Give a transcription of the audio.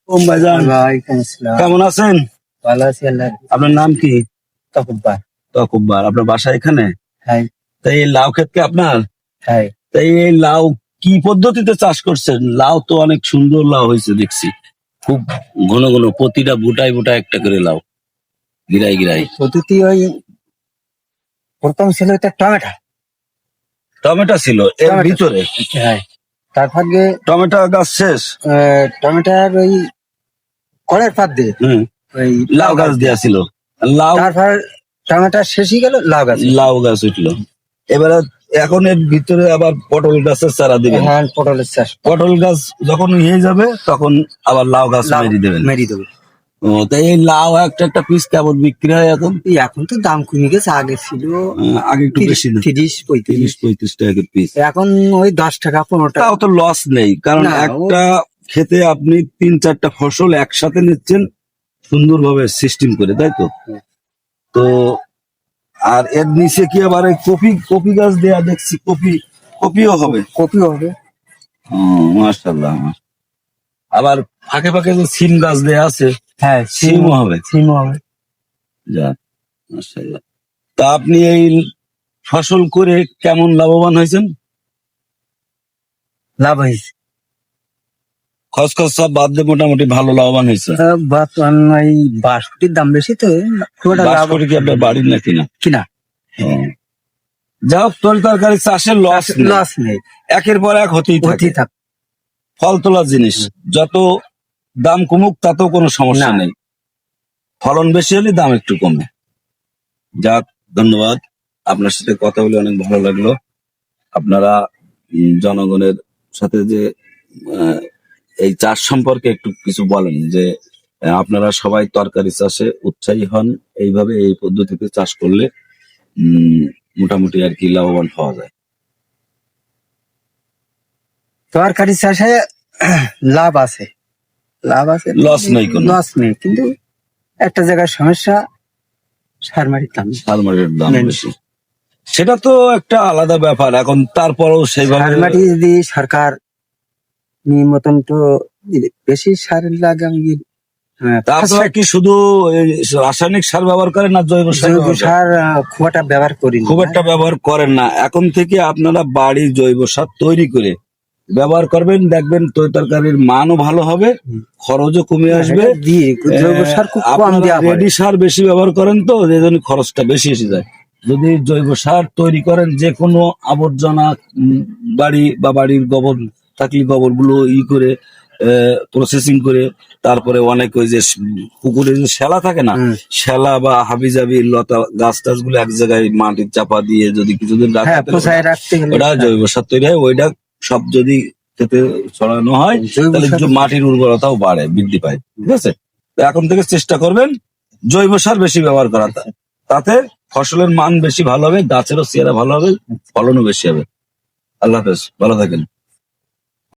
ভাইজান, ওয়ালাইকুম আসসালাম। কেমন আছেন? ভালো আছি আল্লাহ। আপনার নাম কি? তকব্বার। তকব্বার। আপনার বাসা এখানে? হ্যাঁ তাই এই লাউ ক্ষেত কি আপনার? হ্যাঁ। তাই এই লাউ কি পদ্ধতিতে চাষ করছেন? লাউ তো অনেক সুন্দর লাউ হয়েছে দেখছি, খুব ঘন ঘন, প্রতিটা বুটায় বুটায় একটা করে লাউ, গিরাই গিরাই। পদ্ধতি ওই প্রথম ছিল একটা টমেটো। টমেটো ছিল এর টমেটো। ভিতরে? হ্যাঁ, তারপর টমেটো গাছ শেষ? টমেটোর ওই কড়ের পাত দিয়ে হুম, ওই লাউ গাছ দেয়া ছিল। লাউ, তারপর টমেটো শেষই গেল, লাউ গাছ। লাউ গাছ উঠলো। এবারে এখন এর ভিতরে আবার পটল গাছের চারা দিবেন। হ্যাঁ, পটলের চাষ। পটল গাছ যখন হয়ে যাবে তখন আবার লাউ গাছ মেরি দেবেন। মেরি দেবো। ও, তাই এই লাউ একটা একটা পিস কেমন বিক্রি হয় এখন? এখন তো দাম কমে গেছে, আগে ছিল আগে একটু বেশি, 30-35 টাকা পিস। এখন ওই 10 টাকা 15 টাকা। তাও তো লস নেই, কারণ না, একটা খেতে আপনি 3-4টা ফসল একসাথে নিচ্ছেন সুন্দরভাবে সিস্টেম করে, তাই তো? তো আর এর নিচে কি আবার এই কপি কপি গাছ দেয়া দেখছি, কপিও হবে। কপিও হবে। মাশাআল্লাহ। আবার ফাঁকে ফাঁকে যে সিম গাছ দেয়া আছে, হ্যাঁ, সিমও হবে। সিমও হবে। যাক, মাশাআল্লাহ। তা আপনি এই ফসল করে কেমন লাভবান হয়েছেন? লাভ হয়েছে। খরচ খরচ সব বাদ দিয়ে মোটামুটি ভালো লাভবান হয়েছে। বর্তমান এই বাঁশকুটির দাম বেশি, তো খুব একটা লাভ বাঁশকুটি কি আপনার বাড়ির নাকি? না কিনা। যা হোক, তরি তরকারি চাষের লস নেই, একের পর এক হতেই থাকে। ফল তোলার জিনিস, যত দাম কমুক তাতেও কোনো সমস্যা নেই, ফলন বেশি হলে দাম একটু কমে। যাক, ধন্যবাদ। আপনার সাথে কথা বলে অনেক ভালো লাগলো। আপনারা জনগণের সাথে যে এই চাষ সম্পর্কে একটু কিছু বলেন, যে আপনারা সবাই তরকারি চাষে উৎসাহী হন, এইভাবে এই পদ্ধতিতে চাষ করলে মোটামুটি আর কি লাভবান হওয়া যায়। তরকারি চাষে লাভ আছে, লস নেই কোনো। লস নেই, কিন্তু একটা জায়গায় সমস্যা, সার মাটির দাম বেশি। সেটা তো একটা আলাদা ব্যাপার। এখন তারপরেও সেইভাবে সার মাটি যদি সরকার মতন তো বেশি সার লাগে। আপনারা কি শুধু রাসায়নিক সার ব্যবহার করেন না জৈব সার? খুব একটা ব্যবহার করি, খুব একটা ব্যবহার করেন না। এখন থেকে আপনারা বাড়ির জৈব সার তৈরি করে ব্যবহার করবেন, দেখবেন তরকারির মানও ভালো হবে, খরচও কমে আসবে। জৈব সার খুব কম দেওয়া, রেডি সার বেশি ব্যবহার করেন তো এই জন্য খরচটা বেশি এসে যায়। যদি জৈব সার তৈরি করেন, যে কোনো আবর্জনা বাড়ি বা বাড়ির গোবর থাকলে গোবর গুলো করে প্রসেসিং করে, তারপরে অনেক ওই যে পুকুরে যে শ্যালা থাকে না, শ্যালা বা হাবিজাবি লতা গাছ টাছ গুলো এক জায়গায় মাটির চাপা দিয়ে যদি কিছুদিন রাখতে, ওটা জৈব সার তৈরি হয়। ওইটা সব যদি খেতে ছড়ানো হয় তাহলে মাটির উর্বরতাও বাড়ে, বৃদ্ধি পায়। ঠিক আছে, তো এখন থেকে চেষ্টা করবেন জৈব সার বেশি ব্যবহার করা, তাতে ফসলের মান বেশি ভালো হবে, গাছেরও চেহারা ভালো হবে, ফলনও বেশি হবে। আল্লাহ হাফেজ, ভালো থাকেন।